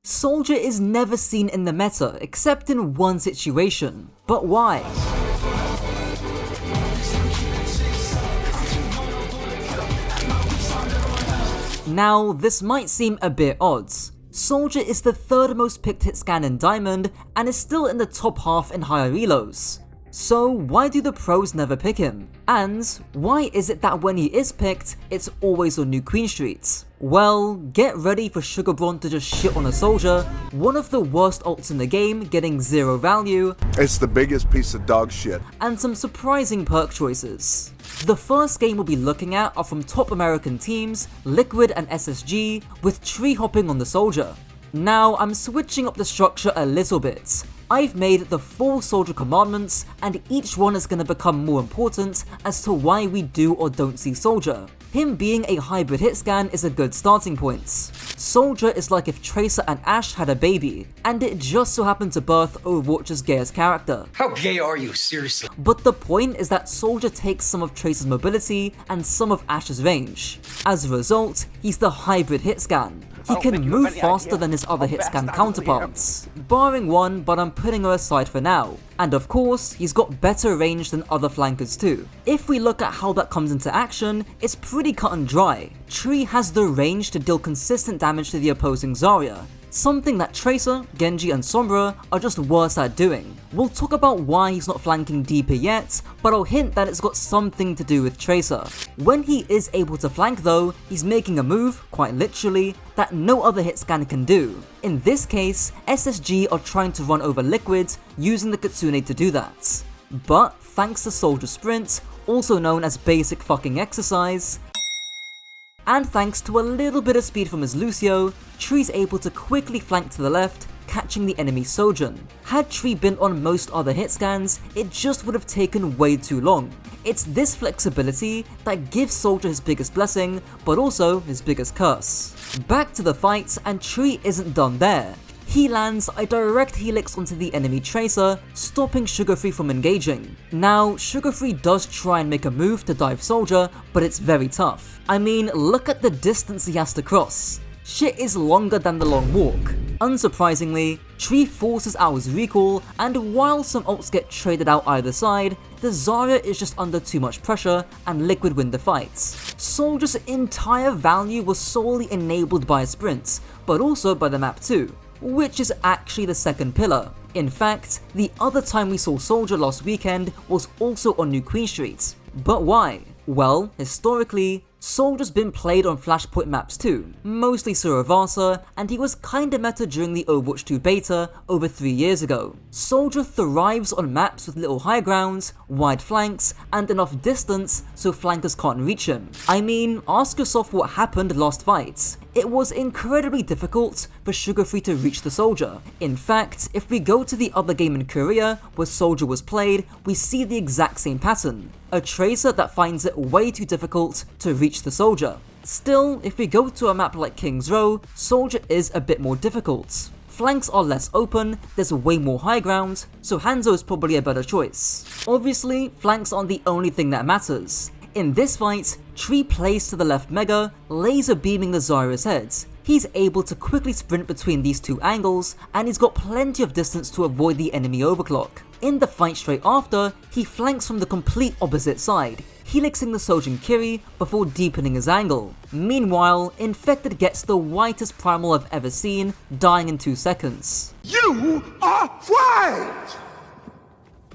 Soldier is never seen in the meta except in one situation. But why? Now, this might seem a bit odd. Soldier is the third most picked Hitscan in Diamond and is still in the top half in higher elos. So why do the pros never pick him? And why is it that when he is picked, it's always on New Queen Street? Well, get ready for SugarBron to just shit on a Soldier, one of the worst ults in the game getting 0 value. It's the biggest piece of dog shit. And some surprising perk choices. The first game we'll be looking at are from top American teams, Liquid and SSG, with tree hopping on the Soldier. Now, I'm switching up the structure a little bit. I've made the 4 Soldier commandments, and each one is going to become more important as to why we do or don't see Soldier. Him being a hybrid Hitscan is a good starting point. Soldier is like if Tracer and Ashe had a baby, and it just so happened to birth Overwatch's gayest character. How gay are you, seriously? But the point is that Soldier takes some of Tracer's mobility and some of Ashe's range. As a result, he's the hybrid Hitscan. He can move faster than his other Hitscan counterparts, barring one, but I'm putting her aside for now. And of course, he's got better range than other flankers too. If we look at how that comes into action, it's pretty cut and dry. Tree has the range to deal consistent damage to the opposing Zarya, something that Tracer, Genji and Sombra are just worse at doing. We'll talk about why he's not flanking deeper yet, but I'll hint that it's got something to do with Tracer. When he is able to flank though, he's making a move, quite literally, that no other Hitscan can do. In this case, SSG are trying to run over Liquid, using the Kitsune to do that. But thanks to Soldier Sprint, also known as basic fucking exercise, and thanks to a little bit of speed from his Lucio, Tree's able to quickly flank to the left, catching the enemy Sojourn. Had Tree been on most other Hitscans, it just would have taken way too long. It's this flexibility that gives Soldier his biggest blessing, but also his biggest curse. Back to the fight, and Tree isn't done there. He lands a direct helix onto the enemy Tracer, stopping Sugarfree from engaging. Now, Sugarfree does try and make a move to dive Soldier, but it's very tough. I mean, look at the distance he has to cross. Shit is longer than the long walk. Unsurprisingly, Tree forces out his recall, and while some ults get traded out either side, the Zarya is just under too much pressure, and Liquid win the fight. Soldier's entire value was solely enabled by his sprints, but also by the map too, which is actually the second pillar. In fact, the other time we saw Soldier last weekend was also on New Queen Street. But why? Well, historically, Soldier's been played on Flashpoint maps too, mostly Suravasa, and he was kinda meta during the Overwatch 2 beta over 3 years ago. Soldier thrives on maps with little high grounds, wide flanks, and enough distance so flankers can't reach him. I mean, ask yourself what happened last fight. It was incredibly difficult for Sugarfree to reach the Soldier. In fact, if we go to the other game in Korea where Soldier was played, we see the exact same pattern. A Tracer that finds it way too difficult to reach the Soldier. Still, if we go to a map like King's Row, Soldier is a bit more difficult. Flanks are less open, there's way more high ground, so Hanzo is probably a better choice. Obviously, flanks aren't the only thing that matters. In this fight, Tree plays to the left mega, laser beaming the Zarya's head. He's able to quickly sprint between these two angles, and he's got plenty of distance to avoid the enemy overclock. In the fight straight after, he flanks from the complete opposite side, helixing the Sojin Kiri before deepening his angle. Meanwhile, Infected gets the whitest primal I've ever seen, dying in 2 seconds. You are white!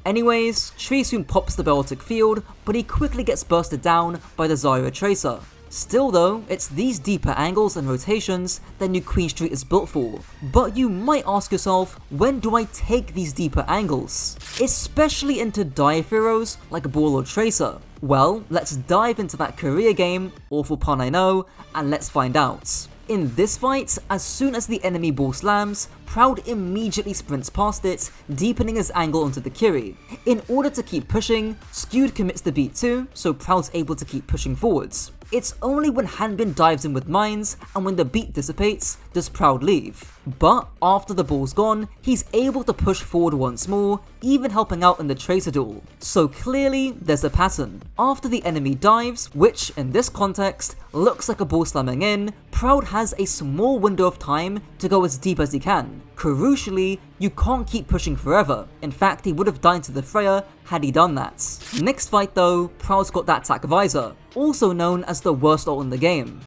Anyways, Tree soon pops the Baltic field, but he quickly gets bursted down by the Zarya Tracer. Still though, it's these deeper angles and rotations that New Queen Street is built for. But you might ask yourself, when do I take these deeper angles? Especially into dive heroes like Ball or Tracer. Well, let's dive into that Korea game, awful pun I know, and let's find out. In this fight, as soon as the enemy ball slams, Proud immediately sprints past it, deepening his angle onto the Kiri. In order to keep pushing, Skewed commits the beat too, so Proud's able to keep pushing forwards. It's only when Hanbin dives in with mines, and when the beat dissipates, does Proud leave. But after the ball's gone, he's able to push forward once more, even helping out in the Tracer duel. So clearly, there's a pattern. After the enemy dives, which in this context looks like a ball slamming in, Proud has a small window of time to go as deep as he can. Crucially, you can't keep pushing forever. In fact, he would have died to the Freya had he done that. Next fight though, Proud's got that attack visor, also known as the worst ult in the game.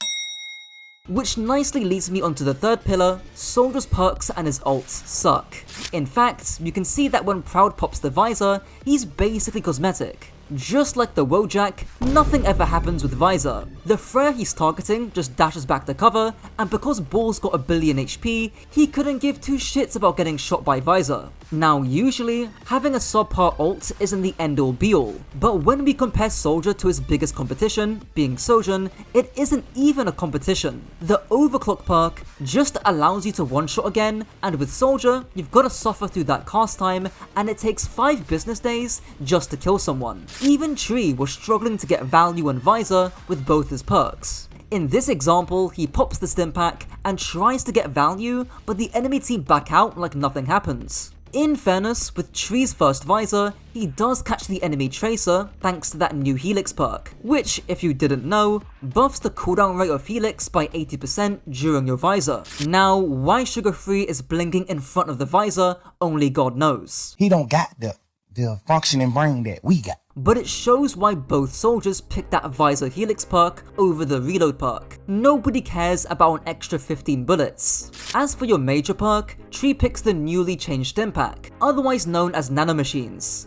Which nicely leads me onto the third pillar, Soldier's perks and his ults suck. In fact, you can see that when Proud pops the visor, he's basically cosmetic. Just like the Wojak, nothing ever happens with visor. The Freya he's targeting just dashes back to cover, and because Ball's got a billion HP, he couldn't give two shits about getting shot by visor. Now usually, having a subpar ult isn't the end all be all, but when we compare Soldier to his biggest competition, being Sojourn, it isn't even a competition. The Overclock perk just allows you to one-shot again, and with Soldier, you've got to suffer through that cast time, and it takes 5 business days just to kill someone. Even Tree was struggling to get value and visor with both his perks. In this example, he pops the stim pack and tries to get value, but the enemy team back out like nothing happens. In fairness, with Tree's first visor, he does catch the enemy Tracer thanks to that new Helix perk, which, if you didn't know, buffs the cooldown rate of Helix by 80% during your visor. Now, why Sugar Free is blinking in front of the visor, only God knows. He don't got the functioning brain that we got. But it shows why both soldiers picked that Visor Helix perk over the Reload perk. Nobody cares about an extra 15 bullets. As for your major perk, Tree picks the newly changed stim pack, otherwise known as nanomachines.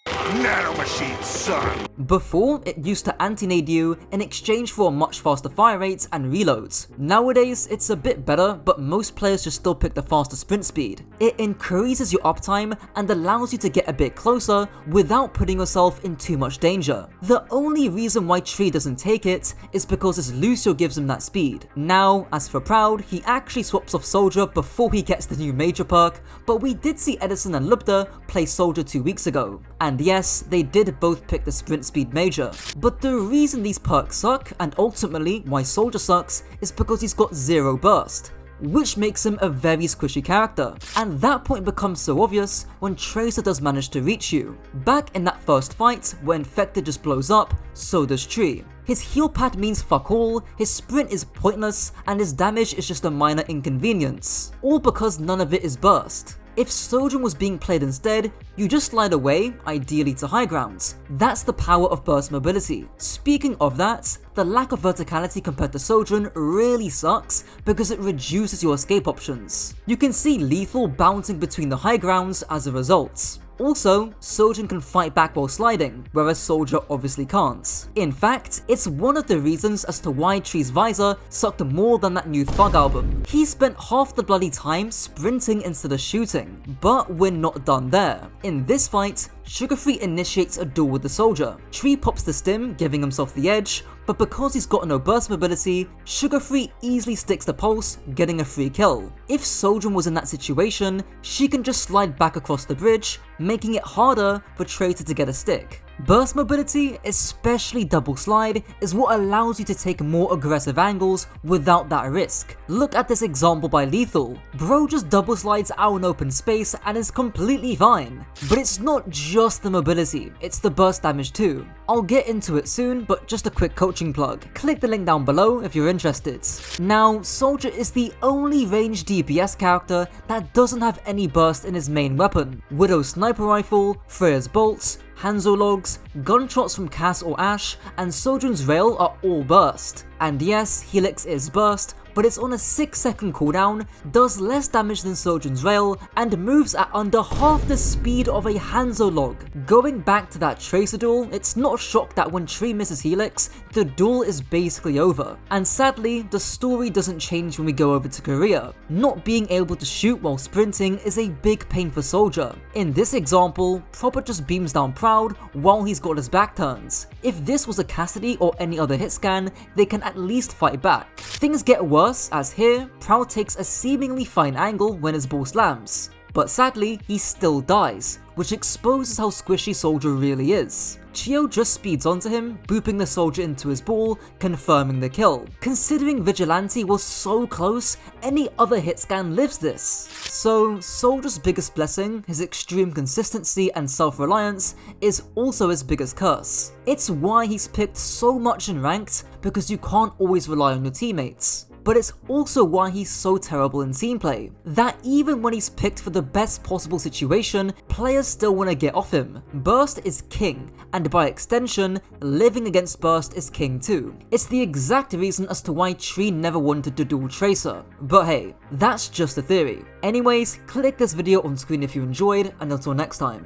Nanomachine, son. Before, it used to anti-nade you in exchange for a much faster fire rates and reloads. Nowadays, it's a bit better, but most players just still pick the faster sprint speed. It increases your uptime and allows you to get a bit closer without putting yourself in too much danger. The only reason why Tree doesn't take it is because his Lucio gives him that speed. Now, as for Proud, he actually swaps off Soldier before he gets the new major perk, but we did see Edison and Lubda play Soldier 2 weeks ago. And yes, they did both pick the sprint speed major. But the reason these perks suck, and ultimately why Soldier sucks, is because he's got 0 burst, which makes him a very squishy character. And that point becomes so obvious when Tracer does manage to reach you. Back in that first fight, where Infected just blows up, so does Tree. His heal pad means fuck all, his sprint is pointless, and his damage is just a minor inconvenience. All because none of it is burst. If Sojourn was being played instead, you just slide away, ideally to high grounds. That's the power of burst mobility. Speaking of that, the lack of verticality compared to Sojourn really sucks because it reduces your escape options. You can see Lethal bouncing between the high grounds as a result. Also, Sojourn can fight back while sliding, whereas Soldier obviously can't. In fact, it's one of the reasons as to why Tree's visor sucked more than that new Thug album. He spent half the bloody time sprinting instead of shooting. But we're not done there. In this fight, Sugar Free initiates a duel with the Soldier. Tree pops the stim, giving himself the edge, but because he's got no burst mobility, Sugar Free easily sticks the pulse, getting a free kill. If Sojourn was in that situation, she can just slide back across the bridge, making it harder for Tracer to get a stick. Burst mobility, especially double slide, is what allows you to take more aggressive angles without that risk. Look at this example by Lethal. Bro just double slides out in open space and is completely fine. But it's not just the mobility, it's the burst damage too. I'll get into it soon, but just a quick coaching plug. Click the link down below if you're interested. Now, Soldier is the only ranged DPS character that doesn't have any burst in his main weapon. Widow's sniper rifle, Freya's bolts, Hanzo logs, gunshots from Cass or Ashe, and Sojourn's rail are all burst. And yes, Helix is burst, but it's on a 6-second cooldown, does less damage than Sojourn's rail, and moves at under half the speed of a Hanzo log. Going back to that Tracer duel, it's not a shock that when Tree misses Helix, the duel is basically over. And sadly, the story doesn't change when we go over to Korea. Not being able to shoot while sprinting is a big pain for Soldier. In this example, Proper just beams down Proud while he's got his back turns. If this was a Cassidy or any other Hitscan, they can at least fight back. Things get worse, as here, Proud takes a seemingly fine angle when his ball slams. But sadly, he still dies, which exposes how squishy Soldier really is. Chio just speeds onto him, booping the Soldier into his ball, confirming the kill. Considering Vigilante was so close, any other Hitscan lives this. So Soldier's biggest blessing, his extreme consistency and self-reliance, is also his biggest curse. It's why he's picked so much in ranked, because you can't always rely on your teammates. But it's also why he's so terrible in team play, that even when he's picked for the best possible situation, players still want to get off him. Burst is king, and by extension, living against Burst is king too. It's the exact reason as to why Tree never wanted to duel Tracer. But hey, that's just a theory. Anyways, click this video on screen if you enjoyed, and until next time.